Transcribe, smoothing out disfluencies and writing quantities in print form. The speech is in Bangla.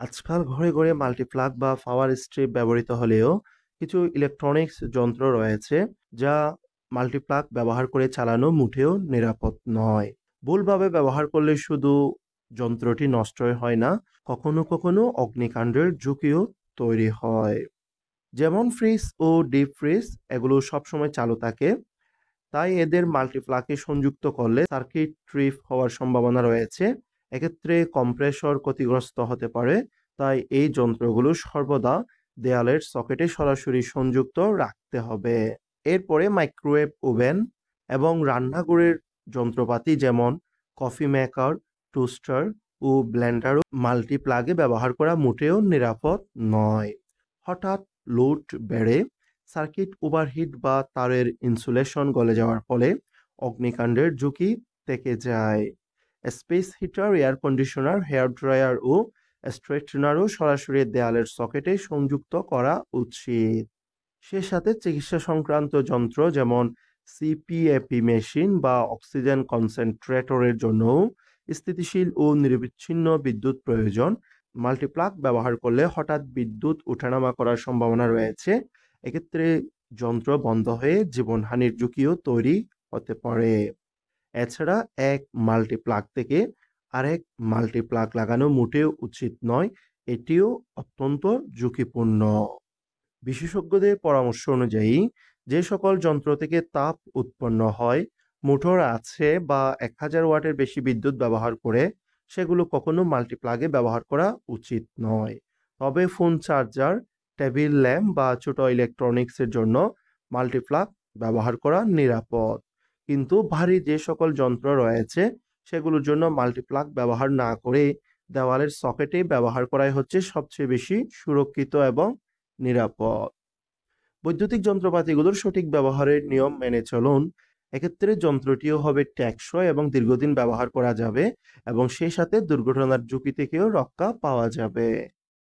আজকাল ঘরে ঘরে মাল্টিপ্লাগ বা পাওয়ার স্ট্রিপ ব্যবহৃত হলেও কিছু ইলেকট্রনিক্স যন্ত্র রয়েছে যা মাল্টিপ্লাগ ব্যবহার করে চালানো মোটেও নিরাপদ নয়। ভুলভাবে ব্যবহার করলে শুধু যন্ত্রটি নষ্টই হয় না, কখনো কখনো অগ্নিকাণ্ডের ঝুঁকিও তৈরি হয়। যেমন ফ্রিজ ও ডিপ ফ্রিজ এগুলো সবসময় চালু থাকে, তাই এদের মাল্টিপ্লাগে সংযুক্ত করলে সার্কিট ট্রিপ হওয়ার সম্ভাবনা রয়েছে। এক্ষেত্রে কম্প্রেসর ক্ষতিগ্রস্ত হতে পারে, তাই এই যন্ত্রগুলো সর্বদা দেয়ালের সকেটে সরাসরি সংযুক্ত রাখতে হবে। এরপরে মাইক্রোওয়েভ ওভেন এবং রান্নাঘরের যন্ত্রপাতি যেমন কফি মেকার, টোস্টার ও ব্লেন্ডারও মাল্টিপ্লাগে ব্যবহার করা মোটেও নিরাপদ নয়। হঠাৎ লোড বেড়ে সার্কিট ওভারহিট বা তারের ইনসুলেশন গলে যাওয়ার ফলে অগ্নিকাণ্ডের ঝুঁকি থেকে যায়। Space heater, air conditioner, hair dryer ও স্ট্রেটনারও সরাসরি দেয়ালের সকেটে সংযুক্ত করা উচিত। সে সাথে চিকিৎসা সংক্রান্ত যন্ত্র যেমন সিপিএপি মেশিন বা অক্সিজেন কনসেন্ট্রেটরের জন্যও স্থিতিশীল ও নিরবিচ্ছিন্ন বিদ্যুৎ প্রয়োজন। মাল্টিপ্লাগ ব্যবহার করলে হঠাৎ বিদ্যুৎ ওঠানামা করার সম্ভাবনা রয়েছে। এক্ষেত্রে যন্ত্র বন্ধ হয়ে জীবনহানির ঝুঁকিও তৈরি হতে পারে। এছাড়া এক মাল্টিপ্লাগ থেকে আরেক মাল্টিপ্লাগ লাগানো মোটেও উচিত নয়, এটিও অত্যন্ত ঝুঁকিপূর্ণ। বিশেষজ্ঞদের পরামর্শ অনুযায়ী যে সকল যন্ত্র থেকে তাপ উৎপন্ন হয়, মোটর আছে বা 1000 ওয়াটের বেশি বিদ্যুৎ ব্যবহার করে, সেগুলো কখনো মাল্টিপ্লাগে ব্যবহার করা উচিত নয়। তবে ফোন চার্জার, টেবিল ল্যাম্প বা ছোট ইলেকট্রনিক্সের জন্য মাল্টিপ্লাগ ব্যবহার করা নিরাপদ। কিন্তু ভারী যে সকল যন্ত্র রয়েছে সেগুলোর জন্য মাল্টিপ্লাগ ব্যবহার না করে দেওয়ালের সকেটে ব্যবহার করাই হচ্ছে সবচেয়ে বেশি সুরক্ষিত এবং নিরাপদ। বৈদ্যুতিক যন্ত্রপাতিগুলোর সঠিক ব্যবহারের নিয়ম মেনে চলুন। এক্ষেত্রে যন্ত্রটিও হবে টেকসই এবং দীর্ঘদিন ব্যবহার করা যাবে এবং সেই সাথে দুর্ঘটনার ঝুঁকি থেকেও রক্ষা পাওয়া যাবে।